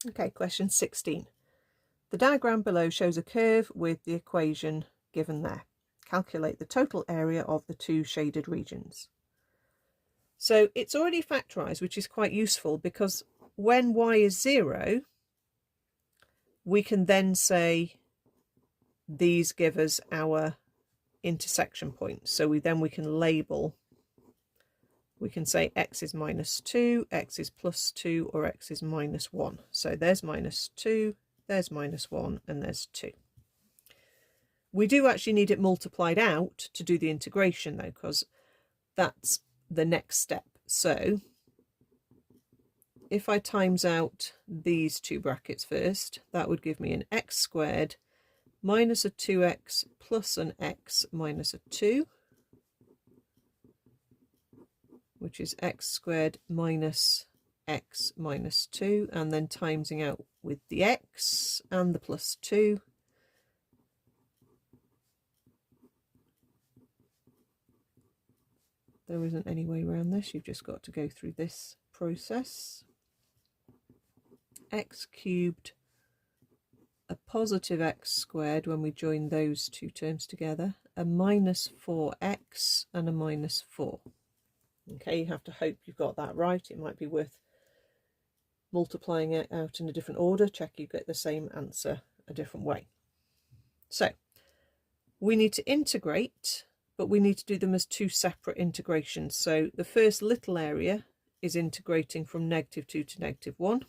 Okay, question 16. The diagram below shows a curve with the equation given there. Calculate the total area of the two shaded regions. So it's already factorised, which is quite useful, because when y is 0, we can then say these give us our intersection points. So we can label, we can say x is -2, x is +2, or x is -1. So there's -2, there's -1, and there's 2. We do actually need it multiplied out to do the integration though, because that's the next step. So if I times out these two brackets first, that would give me an x squared minus a 2x plus an x minus a 2, which is x squared minus x minus 2, and then timesing out with the x and the +2. There isn't any way around this, you've just got to go through this process. X cubed, a positive x squared when we join those two terms together, a -4x and a -4. Okay, you have to hope you've got that right. It might be worth multiplying it out in a different order, check you get the same answer a different way. So we need to integrate, but we need to do them as two separate integrations. So the first little area is integrating from -2 to -1.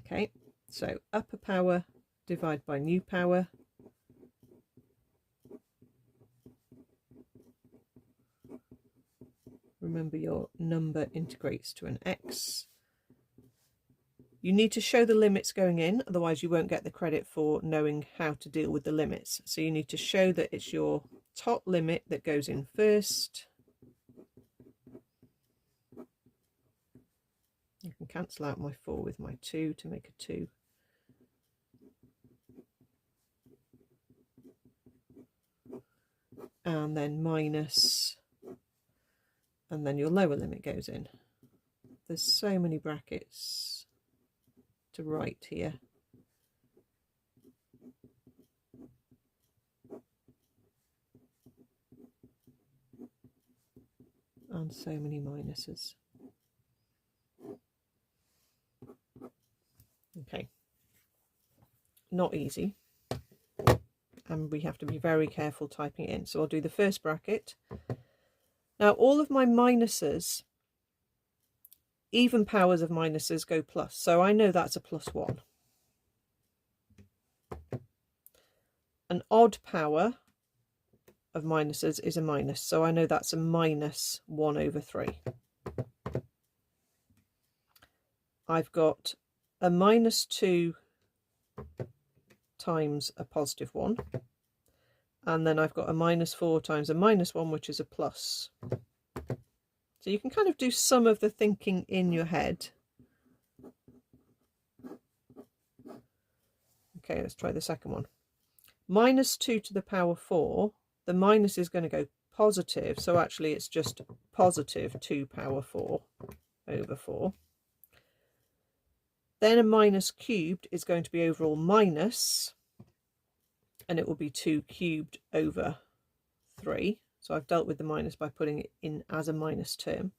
Okay, so upper power divided by new power. Remember, your number integrates to an x. You need to show the limits going in, otherwise you won't get the credit for knowing how to deal with the limits. So you need to show that it's your top limit that goes in first. You can cancel out my 4 with my 2 to make a 2. And then minus, and then your lower limit goes in. There's so many brackets to write here. And so many minuses. Okay, not easy, and we have to be very careful typing it in. So I'll do the first bracket. Now all of my minuses, even powers of minuses, go plus, so I know that's a +1. An odd power of minuses is a minus, so I know that's a -1/3. I've got a -2 times a +1, and then I've got a -4 times a -1, which is a plus. So you can kind of do some of the thinking in your head. Okay, let's try the second one. -2 to the power 4, the minus is going to go positive, so actually it's just +2 power 4 over 4. Then a minus cubed is going to be overall minus, and it will be 2 cubed over 3. So I've dealt with the minus by putting it in as a minus term.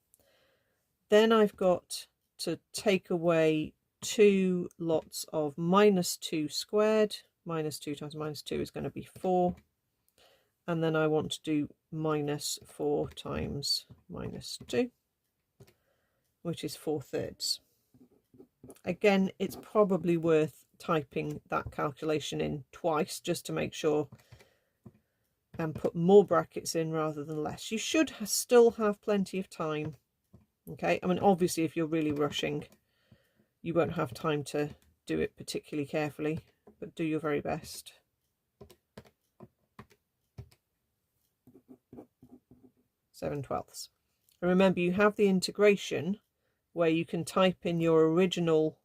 Then I've got to take away 2 lots of -2 squared. -2 times -2 is going to be 4. And then I want to do -4 times -2, which is 4/3. Again, it's probably worth typing that calculation in twice just to make sure, and put more brackets in rather than less. You should still have plenty of time. Okay, I mean, obviously if you're really rushing, you won't have time to do it particularly carefully, but do your very best. (7/12). And remember, you have the integration where you can type in your original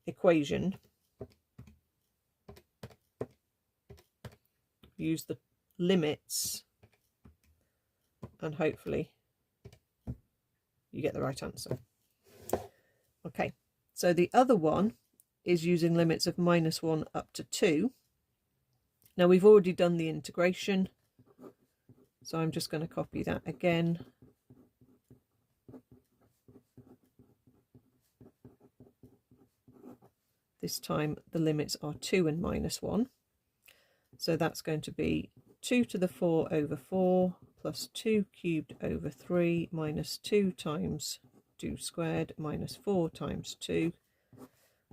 equation, use the limits, and hopefully you get the right answer. Okay, so the other one is using limits of -1 up to 2. Now we've already done the integration, so I'm just going to copy that again. This time the limits are 2 and -1. So that's going to be 2 to the 4 over 4 plus 2 cubed over 3 minus 2 times 2 squared minus 4 times 2.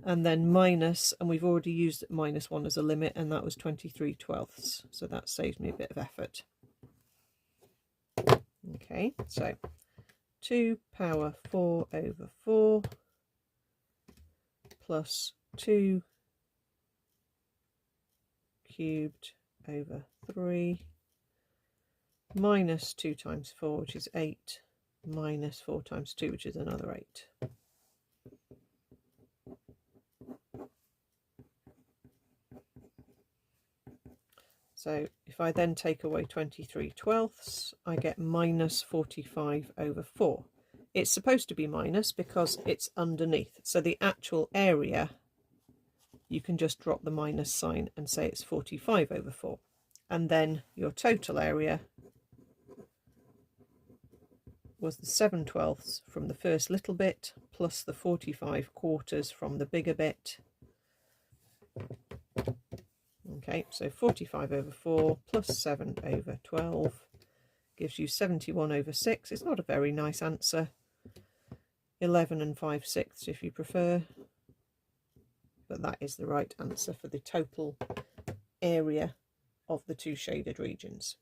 And then minus, and we've already used -1 as a limit, and that was 23/12. So that saves me a bit of effort. Okay, so 2 power 4 over 4 plus 2 cubed over 3 minus 2 times 4, which is 8, minus 4 times 2, which is another 8. So if I then take away 23/12, I get minus 45 over 4. It's supposed to be minus because it's underneath. So the actual area, you can just drop the minus sign and say it's 45 over 4. And then your total area was the 7/12 from the first little bit plus the 45/4 from the bigger bit. Okay, so 45 over 4 plus 7 over 12 gives you 71 over 6. It's not a very nice answer. 11 5/6 if you prefer. But that is the right answer for the total area of the two shaded regions.